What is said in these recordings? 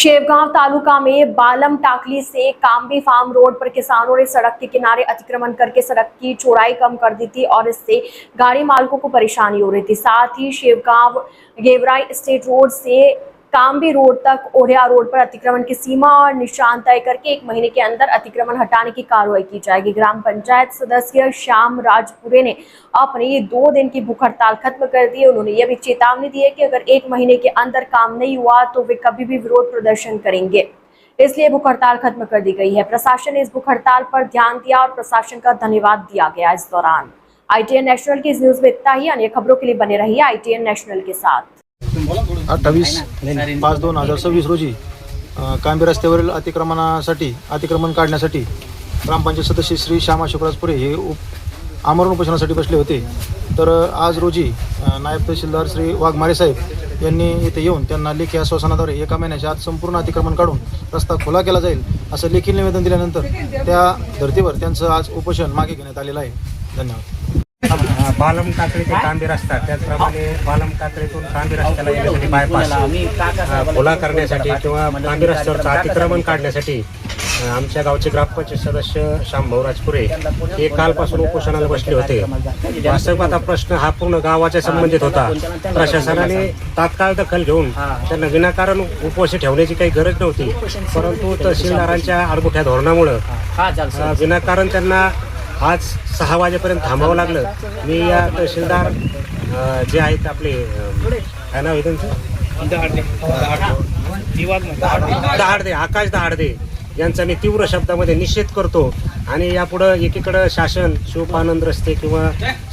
शेवगांव तालुका में बालम टाकली से काम्बी फार्म रोड पर किसानों ने सड़क के किनारे अतिक्रमण करके सड़क की चौड़ाई कम कर दी थी और इससे गाड़ी मालकों को परेशानी हो रही थी। साथ ही शेवगांव गेवराई स्टेट रोड से काम्बी रोड तक ओढ़िया रोड पर अतिक्रमण की सीमा और निशान तय करके 1 महीने के अंदर अतिक्रमण हटाने की कार्रवाई की जाएगी। ग्राम पंचायत सदस्य श्याम राजपुरे ने अपनी 2 दिन की भूख हड़ताल खत्म कर दी है। उन्होंने यह भी चेतावनी दी है कि अगर 1 महीने के अंदर काम नहीं हुआ तो वे कभी भी विरोध प्रदर्शन करेंगे, इसलिए भूख हड़ताल खत्म कर दी गई है। प्रशासन ने इस भूख हड़ताल पर ध्यान दिया और प्रशासन का धन्यवाद दिया गया। इस दौरान ITN नेशनल की इस न्यूज में इतना ही। अन्य खबरों के लिए बने रहिए ITN नेशनल के साथ। 28/5/2026 रोजी कांबी रस्त्यावरील अतिक्रमण काढण्यासाठी ग्रामपंचायत सदस्य श्री श्यामा शुक्राजपुरे हे आमरण उपोषणासाठी बसले होते। तर आज रोजी नायब तहसीलदार श्री वाघमारे साहेब यांनी इथे येऊन त्यांना लेखी आश्वासनाद्वारे 1 महिन्याच्या आत संपूर्ण अतिक्रमण काढून रस्ता खुला केला जाईल असं लेखी निवेदन दिल्यानंतर त्या धर्तीवर त्यांचं आज उपोषण मागे घेण्यात आलेलं आहे। धन्यवाद। बालम टाकळी ते कांबी रस्ता, त्याचप्रमाणे बालम टाकळीतून कांबी रस्त्याला येण्यासाठी बायपास खुला करण्यासाठी किंवा कांबी रस्त्यावरचं अतिक्रमण काढण्यासाठी आमच्या गावचे ग्रामपंचायत सदस्य श्यामभाऊ राजपुरे हे कालपासून उपोषणाला बसले होते। वास्तविक आता प्रश्न हा पूर्ण गावाच्या संबंधित होता। प्रशासनाने तात्काळ दखल घेऊन त्यांना विनाकारण उपोषण ठेवण्याची काही गरज नव्हती, परंतु तहसीलदारांच्या आडमुठ्या धोरणामुळे विनाकारण त्यांना आज 6 वाजेपर्यंत थांबावं लागलं। मी या तहसीलदार जे आहेत आपले काय नाव आहे त्यांचं, दहाडदे, आकाश दहाडदे यांचा मी तीव्र शब्दामध्ये निषेध करतो। आणि यापुढं एकीकडं शासन शिवपानंद रस्ते किंवा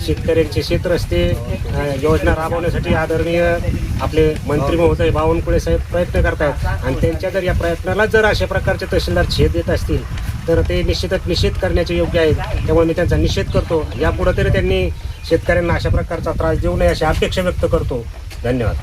शेतकऱ्यांचे शेत रस्ते योजना राबवण्यासाठी आदरणीय आपले मंत्री महोदय बावनकुळे साहेब प्रयत्न करतायत आणि त्यांच्या जर या प्रयत्नाला जर अशा प्रकारचे तहसीलदार छेद देत असतील तर ते निश्चितच निषेध करण्याचे योग्य आहेत। त्यामुळे मी त्यांचा निषेध करतो। यापुढे तरी त्यांनी शेतकऱ्यांना अशा प्रकारचा त्रास देऊ नये अशी अपेक्षा व्यक्त करतो। धन्यवाद।